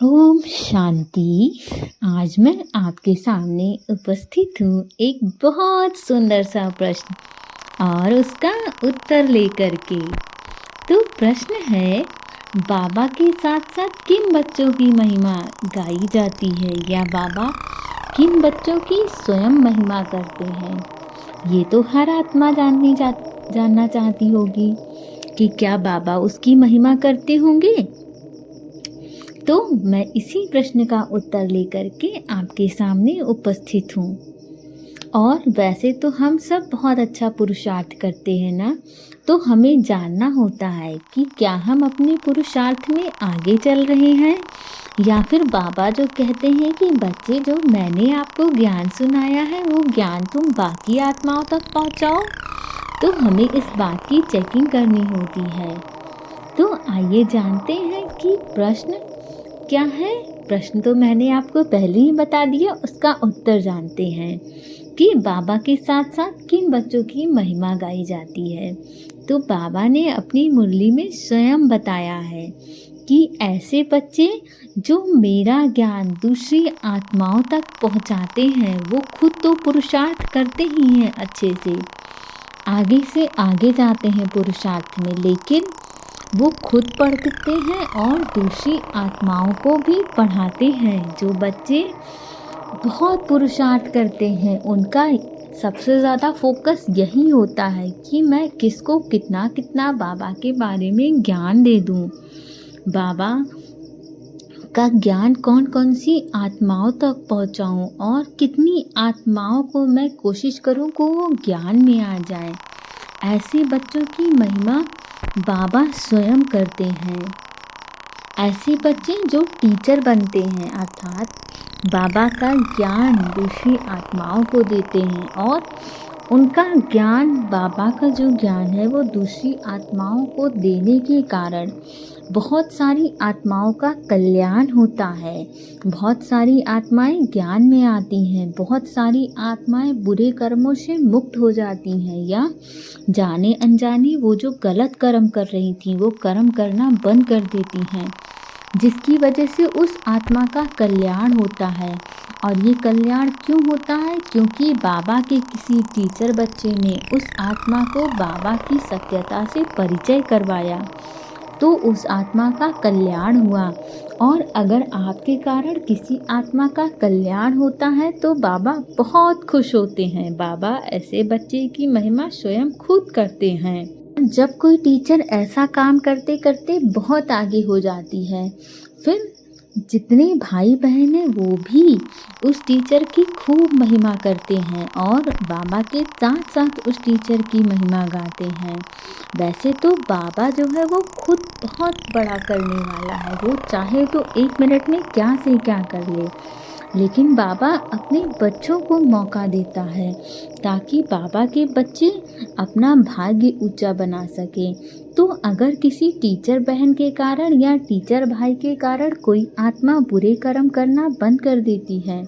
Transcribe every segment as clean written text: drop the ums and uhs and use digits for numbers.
ओम शांति। आज मैं आपके सामने उपस्थित हूँ एक बहुत सुंदर सा प्रश्न और उसका उत्तर लेकर के। तो प्रश्न है, बाबा के साथ साथ किन बच्चों की महिमा गाई जाती है या बाबा किन बच्चों की स्वयं महिमा करते हैं। ये तो हर आत्मा जानना चाहती होगी कि क्या बाबा उसकी महिमा करते होंगे। तो मैं इसी प्रश्न का उत्तर लेकर के आपके सामने उपस्थित हूँ। और वैसे तो हम सब बहुत अच्छा पुरुषार्थ करते हैं ना, तो हमें जानना होता है कि क्या हम अपने पुरुषार्थ में आगे चल रहे हैं या फिर बाबा जो कहते हैं कि बच्चे जो मैंने आपको ज्ञान सुनाया है वो ज्ञान तुम बाकी आत्माओं तक पहुँचाओ। तो हमें इस बात की चेकिंग करनी होती है। तो आइए जानते हैं कि प्रश्न क्या है। प्रश्न तो मैंने आपको पहले ही बता दिया, उसका उत्तर जानते हैं कि बाबा के साथ साथ किन बच्चों की महिमा गाई जाती है। तो बाबा ने अपनी मुरली में स्वयं बताया है कि ऐसे बच्चे जो मेरा ज्ञान दूसरी आत्माओं तक पहुंचाते हैं वो खुद तो पुरुषार्थ करते ही हैं, अच्छे से आगे जाते हैं पुरुषार्थ में, लेकिन वो खुद पढ़ते हैं और दूसरी आत्माओं को भी पढ़ाते हैं। जो बच्चे बहुत पुरुषार्थ करते हैं उनका सबसे ज़्यादा फोकस यही होता है कि मैं किसको कितना कितना बाबा के बारे में ज्ञान दे दूं। बाबा का ज्ञान कौन कौन सी आत्माओं तक पहुंचाऊं और कितनी आत्माओं को मैं कोशिश करूं कि वो ज्ञान में आ जाए। ऐसे बच्चों की महिमा बाबा स्वयं करते हैं। ऐसे बच्चे जो टीचर बनते हैं, अर्थात बाबा का ज्ञान दूसरी आत्माओं को देते हैं और उनका ज्ञान, बाबा का जो ज्ञान है वो दूसरी आत्माओं को देने के कारण बहुत सारी आत्माओं का कल्याण होता है। बहुत सारी आत्माएं ज्ञान में आती हैं, बहुत सारी आत्माएं बुरे कर्मों से मुक्त हो जाती हैं या जाने अनजाने वो जो गलत कर्म कर रही थी वो कर्म करना बंद कर देती हैं, जिसकी वजह से उस आत्मा का कल्याण होता है। और ये कल्याण क्यों होता है? क्योंकि बाबा के किसी टीचर बच्चे ने उस आत्मा को बाबा की सत्यता से परिचय करवाया, तो उस आत्मा का कल्याण हुआ। और अगर आपके कारण किसी आत्मा का कल्याण होता है तो बाबा बहुत खुश होते हैं। बाबा ऐसे बच्चे की महिमा स्वयं खुद करते हैं। जब कोई टीचर ऐसा काम करते करते बहुत आगे हो जाती है, फिर जितने भाई बहन हैं वो भी उस टीचर की खूब महिमा करते हैं और बाबा के साथ साथ उस टीचर की महिमा गाते हैं। वैसे तो बाबा जो है वो खुद बहुत बड़ा करने वाला है, वो चाहे तो 1 मिनट में क्या से क्या कर ले, लेकिन बाबा अपने बच्चों को मौका देता है ताकि बाबा के बच्चे अपना भाग्य ऊंचा बना सकें। तो अगर किसी टीचर बहन के कारण या टीचर भाई के कारण कोई आत्मा बुरे कर्म करना बंद कर देती है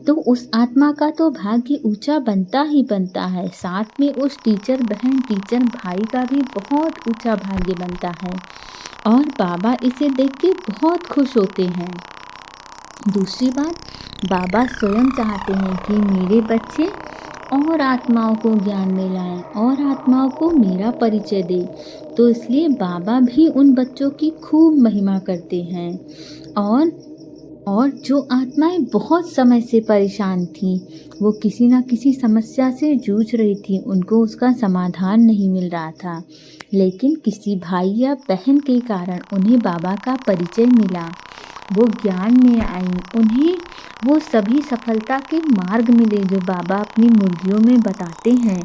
तो उस आत्मा का तो भाग्य ऊंचा बनता ही बनता है, साथ में उस टीचर बहन टीचर भाई का भी बहुत ऊंचा भाग्य बनता है और बाबा इसे देख के बहुत खुश होते हैं। दूसरी बात, बाबा स्वयं चाहते हैं कि मेरे बच्चे और आत्माओं को ज्ञान में लाएं और आत्माओं को मेरा परिचय दें, तो इसलिए बाबा भी उन बच्चों की खूब महिमा करते हैं। और जो आत्माएं बहुत समय से परेशान थीं, वो किसी ना किसी समस्या से जूझ रही थी, उनको उसका समाधान नहीं मिल रहा था, लेकिन किसी भाई या बहन के कारण उन्हें बाबा का परिचय मिला, वो ज्ञान में आई, उन्हें वो सभी सफलता के मार्ग मिले जो बाबा अपनी मुर्गियों में बताते हैं।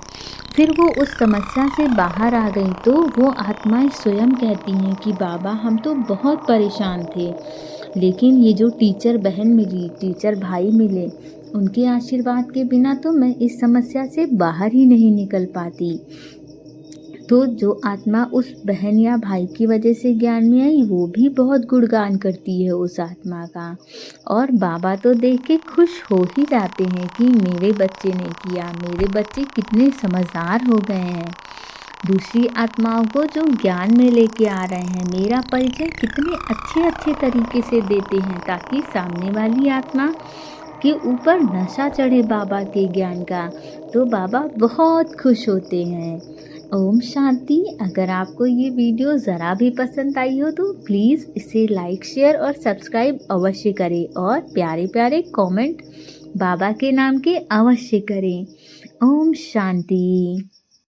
फिर वो उस समस्या से बाहर आ गई तो वो आत्माएं स्वयं कहती हैं कि बाबा हम तो बहुत परेशान थे, लेकिन ये जो टीचर बहन मिली, टीचर भाई मिले, उनके आशीर्वाद के बिना तो मैं इस समस्या से बाहर ही नहीं निकल पाती। तो जो आत्मा उस बहन या भाई की वजह से ज्ञान में आई वो भी बहुत गुणगान करती है उस आत्मा का, और बाबा तो देख के खुश हो ही जाते हैं कि मेरे बच्चे ने किया, मेरे बच्चे कितने समझदार हो गए हैं। दूसरी आत्माओं को जो ज्ञान में लेके आ रहे हैं, मेरा परिचय कितने अच्छे अच्छे तरीके से देते हैं ताकि सामने वाली आत्मा के ऊपर नशा चढ़े बाबा के ज्ञान का, तो बाबा बहुत खुश होते हैं। ओम शांति। अगर आपको ये वीडियो ज़रा भी पसंद आई हो तो प्लीज़ इसे लाइक शेयर और सब्सक्राइब अवश्य करें और प्यारे प्यारे कमेंट बाबा के नाम के अवश्य करें। ओम शांति।